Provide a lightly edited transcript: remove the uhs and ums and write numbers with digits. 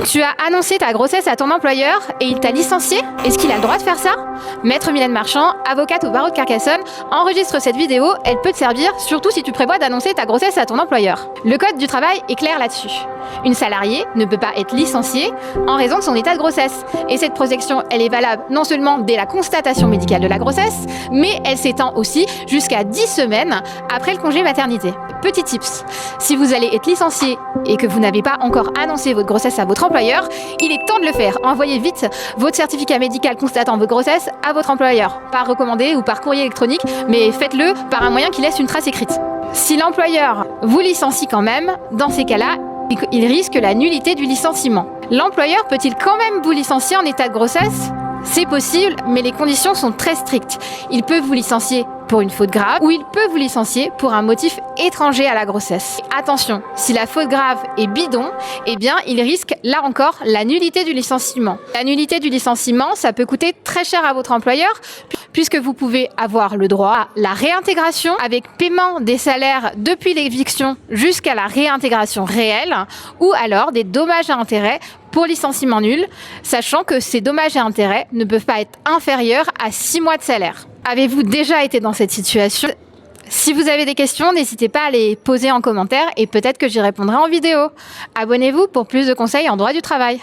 Tu as annoncé ta grossesse à ton employeur et il t'a licencié? Est-ce qu'il a le droit de faire ça? Maître Mylène Marchand, avocate au barreau de Carcassonne, enregistre cette vidéo, elle peut te servir, surtout si tu prévois d'annoncer ta grossesse à ton employeur. Le code du travail est clair là-dessus. Une salariée ne peut pas être licenciée en raison de son état de grossesse. Et cette protection, elle est valable non seulement dès la constatation médicale de la grossesse, mais elle s'étend aussi jusqu'à 10 semaines après le congé maternité. Petit tips, si vous allez être licencié et que vous n'avez pas encore annoncé votre grossesse à votre employeur, il est temps de le faire. Envoyez vite votre certificat médical constatant votre grossesse à votre employeur. Par recommandé ou par courrier électronique, mais faites-le par un moyen qui laisse une trace écrite. Si l'employeur vous licencie quand même, dans ces cas-là, il risque la nullité du licenciement. L'employeur peut-il quand même vous licencier en état de grossesse? C'est possible, mais les conditions sont très strictes. Il peut vous licencier pour une faute grave ou il peut vous licencier pour un motif étranger à la grossesse. Attention, si la faute grave est bidon, eh bien, il risque, là encore, la nullité du licenciement. La nullité du licenciement, ça peut coûter très cher à votre employeur puisque vous pouvez avoir le droit à la réintégration avec paiement des salaires depuis l'éviction jusqu'à la réintégration réelle ou alors des dommages et intérêts pour licenciement nul, sachant que ces dommages et intérêts ne peuvent pas être inférieurs à 6 mois de salaire. Avez-vous déjà été dans cette situation? Si vous avez des questions, n'hésitez pas à les poser en commentaire et peut-être que j'y répondrai en vidéo. Abonnez-vous pour plus de conseils en droit du travail.